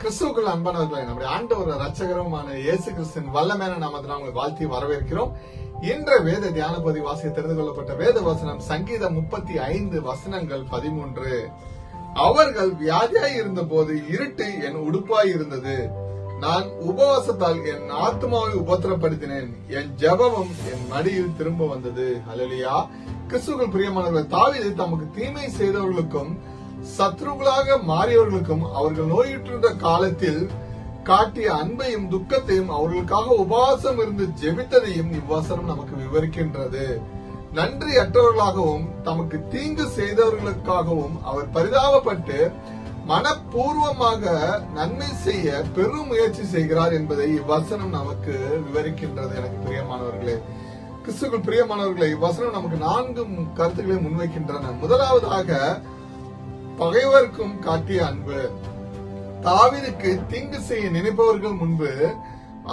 கிறிஸ்துவுக்குள் அன்பானவர்களை நம்முடைய ஆண்டவர் ரட்சகரமான இயேசு கிறிஸ்துவின் வல்லமையான நாமத்தில் உங்களை வாழ்த்தி வரவேற்கிறோம். இன்ற வேத தியான பகுதி வாசிக்க தெரிந்து கொள்ளப்பட்ட வேத வசனம் சங்கீதம் 35 வசனங்கள் 13. அவர்கள் வியாதியாய் இருந்த போது இருட்டு என் உடுப்பாய் இருந்தது. நான் உபவாசத்தால் என் ஆத்மாவை உபத்திரப்படுத்தினேன். என் ஜெபமும் என் மடியில் திரும்ப வந்தது. ஹல்லேலூயா. கிறிஸ்துவுக்குள் பிரியமானவர்கள், தாவீது தமக்கு தீமை செய்தவர்களுக்கும் சத்ருகளாக மாறியவர்களுக்கும் அவர்கள் நோயுற்றிருந்த காலத்தில் காட்டிய அன்பையும் துக்கத்தையும் அவர்களுக்காக உபவாசம் இருந்து ஜெபித்ததையும் இவ்வசனம் நமக்கு விவரிக்கின்றது. நன்றி அற்றவர்களாகவும் தமக்கு தீங்கு செய்தவர்களுக்காகவும் அவர் பரிதாபப்பட்டு மனப்பூர்வமாக நன்மை செய்ய பெரும் முயற்சி செய்கிறார் என்பதை இவ்வசனம் நமக்கு விவரிக்கின்றது. எனக்கு பிரியமானவர்களே, கிறிஸ்துவுக்குள் பிரியமானவர்களே, இவ்வசனம் நமக்கு 4 கருத்துக்களை முன்வைக்கின்றன. முதலாவதாக, பகைவருக்கும் காட்டிய அன்பு. தாவீதுக்கு தீங்கு செய்ய நினைப்பவர்கள் முன்பு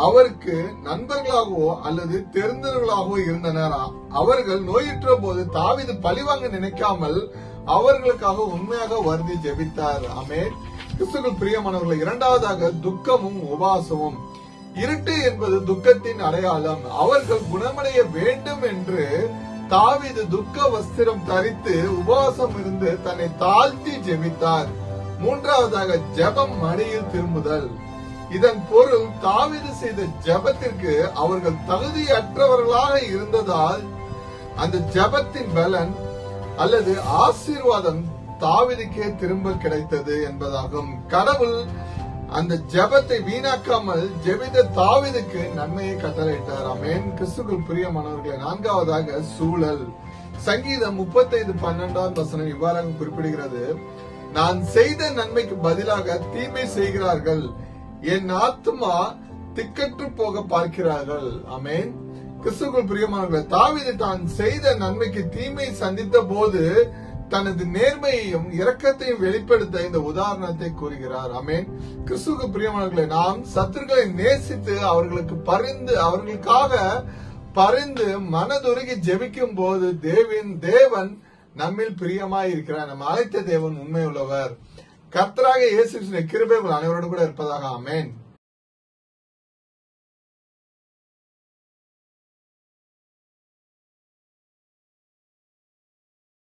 அவருக்கு நண்பர்களாகவோ அல்லது தெரிந்தவர்களாகவோ இருந்தனர். அவர்கள் நோயுற்ற போது தாவீது பழிவாங்க நினைக்காமல் அவர்களுக்காக உண்மையாக வருந்தி ஜெபித்தார். ஆமென். கிறிஸ்துவுக்குள் பிரியமானவர்கள், இரண்டாவதாக, துக்கமும் உபவாசமும். இருட்டு என்பது துக்கத்தின் அடையாளம். அவர்கள் குணமடைய வேண்டும் என்று தாவீது துக்க வஸ்திரம் தரித்து உபவாசம் இருந்து தன்னை தாழ்த்தி ஜெபித்தார். மூன்றாவதாக, ஜெபம் மடியில் திரும்புதல். இதன் பொருள், தாவீது செய்த ஜெபத்திற்கு அவர்கள் தகுதியற்றவர்களாக இருந்ததால் அந்த ஜெபத்தின் பலன் அல்லது ஆசீர்வாதம் தாவீதுக்கே திரும்ப கிடைத்தது என்பதாகும். கடவுள் அந்த ஜெபத்தை வீணாக்காமல் ஜெபித்த தாவீதுக்கு நன்மையை கட்டளையிட்டார். ஆமென். கிறிஸ்துவுக்குள் பிரியமானவர்களே, நான்காவதாக, சூழல். சங்கீதம் 35:12 வசனம் இவ்வாறாக குறிப்பிடுகிறது: நான் செய்த நன்மைக்கு பதிலாக தீமை செய்கிறார்கள், என் ஆத்மா திக்கற்று போக பார்க்கிறார்கள். ஆமென். கிறிஸ்துவுக்குள் பிரியமானவர்களே, தாவீது தான் செய்த நன்மைக்கு தீமை சந்தித்த போது தனது நேர்மையையும் இரக்கத்தையும் வெளிப்படுத்த இந்த உதாரணத்தை கூறுகிறார். ஆமென். கிறிஸ்துவுக்கு பிரியமானவர்களே, நாம் சத்துருக்களை நேசித்து அவர்களுக்காக பரிந்து மனதுருகி ஜெபிக்கும் போது தேவன் நம்மில் பிரியமாய் இருக்கிறார். நம்ம அழைத்த தேவன் உண்மை உள்ளவர். கர்த்தராகிய இயேசு கிறிஸ்துவின் கிருபை உங்கள் அனைவரோடு கூட இருப்பதாக. ஆமென்.